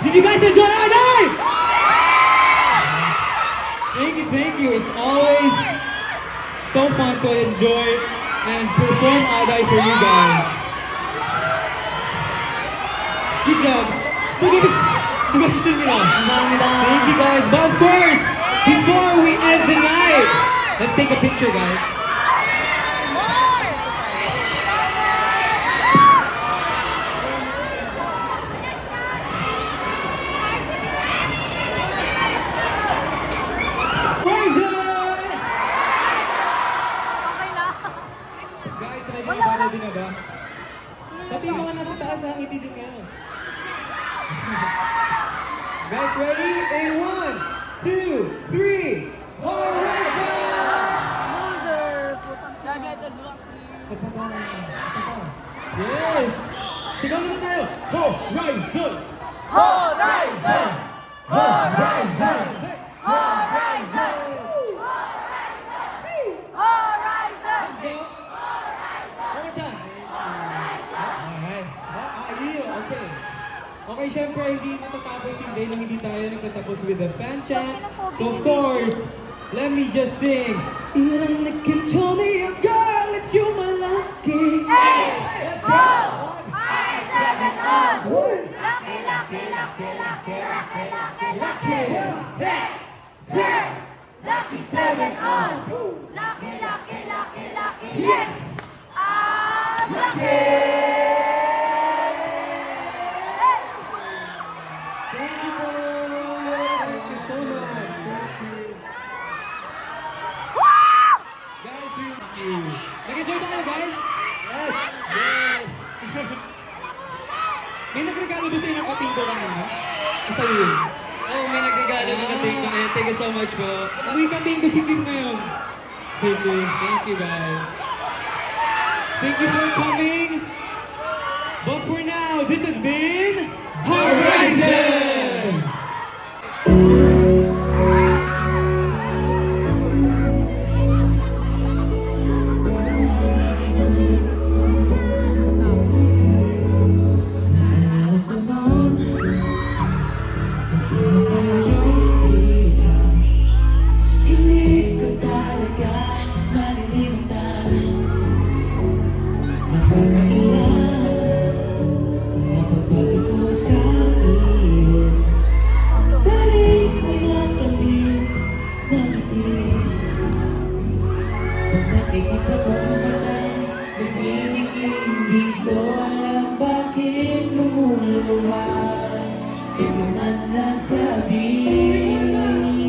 Did you guys enjoy our night? Thank you. It's always so fun to enjoy and perform Aday for you guys. Good job. 수고하셨습니다. 감사합니다. Thank you guys. But of course, before we end the night, let's take a picture, guys. Guys, ready na ba? Pati yung mga nasa taas ha, ngiti din kayo. Guys, ready? In 1, 2, 3, Horizon! Loser! Putang Sa pa ba? Yes! Sigaw naman tayo! Horizon! Horizon! Horizon! Horizon! Horizon! Let's go! One more time! Alright. Okay. Okay, syempre hindi natatapos yung day nang hindi tayo nagtatapos with the fan chant. So of course, let me just sing. Ilang can tell me a girl, it's you my lucky. Hey! Let's Ho! go! 5, 7, 0! Lucky, lucky, lucky, lucky, lucky, lucky, lucky! Let's Turn! Lucky 7, 0! Lucky, lucky, lucky, lucky, Yes! I'm lucky! Thank you po! Thank you so much! Thank you! Guys, thank you! Nag-enjoy ba kayo, guys? Yes! Yes! May nagregalo ba sa inyo ng katingo kanina? Asa yun? Oh, may nagregalo ng katingo. Thank you so much po. Uy, katingo si Tim ngayon! Thank you guys! Thank you for coming! But for now, this has been Horizon! Naalala ko noon, nung una tayong bilang, hindi ko talaga malilimutan. Nakakailan na pagbati ko sa iyo, balik mga tamis na ngiti. Pag nakikita ko ang mata, nagniningin, di ko alam bakit lumuluha. Di ko man nasabi.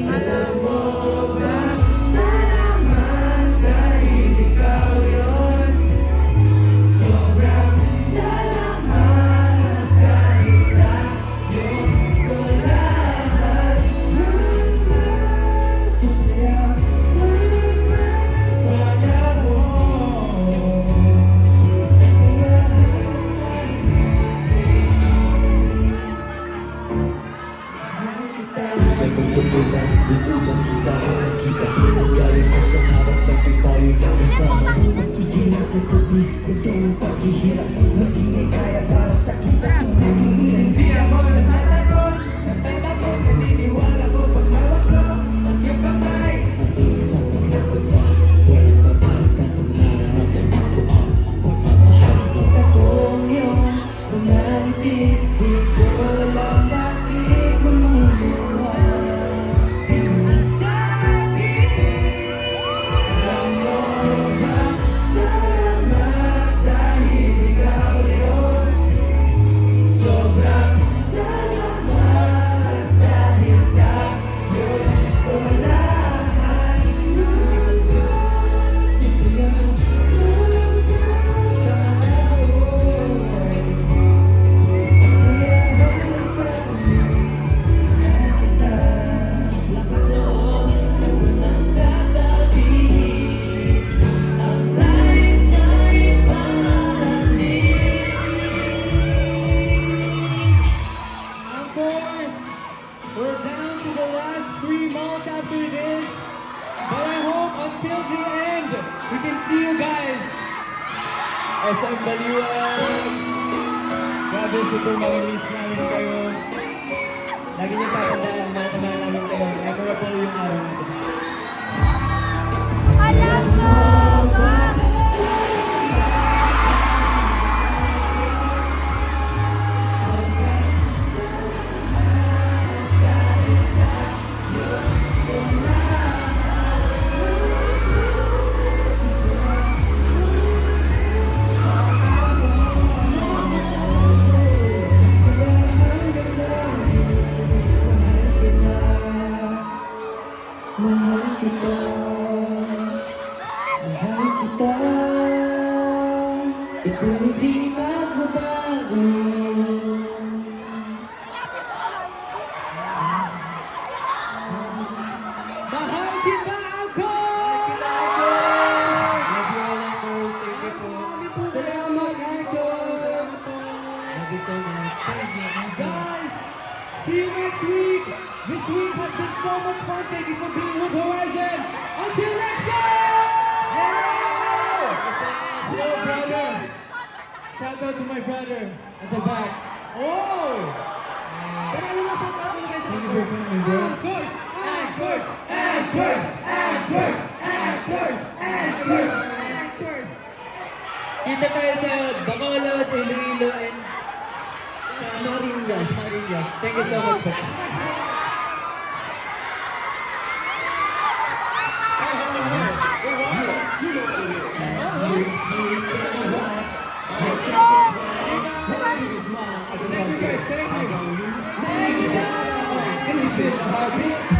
Alam mo ba, salamat dahil ikaw yun. Sobrang salamat dahil tayo ko lahat. Sasaya Sa pagtutunan, unang kita ko nakita. Galing ka sa harap, lagi tayo magkasama. Magiging sa tabi, ito ang paghihirap. Maging may kaya para sa akin sa tunay. Hindi ako nananagot, nananagot. Naniniwala ko pag hawak ko ang iyong kamay. Ang tinis ang paglakot na walang kapalitan sa nararamdaman ko ang pagmamahal. Kita ko yung mga ngiti, di ko alam bakit lumuluha. Di mo nasabi. Alam mo ba, salamat dahil ikaw yun. Sobrang salamat dahil tayo ko lahat. Sisiyaw ng tao. Of course, we're down to the last 3 months after this. But I hope until the end, we can see you guys. SM Baliwan. Grabe, super mga miss namin kayo. See you next week. This week has been so much fun. Thank you for being with Horizon. Until next time. Hello, brother. Shout out to my brother at the back. Oh! Pero alam mo, shout out na guys sa Anchors. Anchors! Anchors! Anchors! Anchors! Anchors! Anchors! Anchors! Kita tayo sa Bacolod, Iloilo, and sa Marinas. Thank you so much po. Thank you guys. Thank you. Thank you.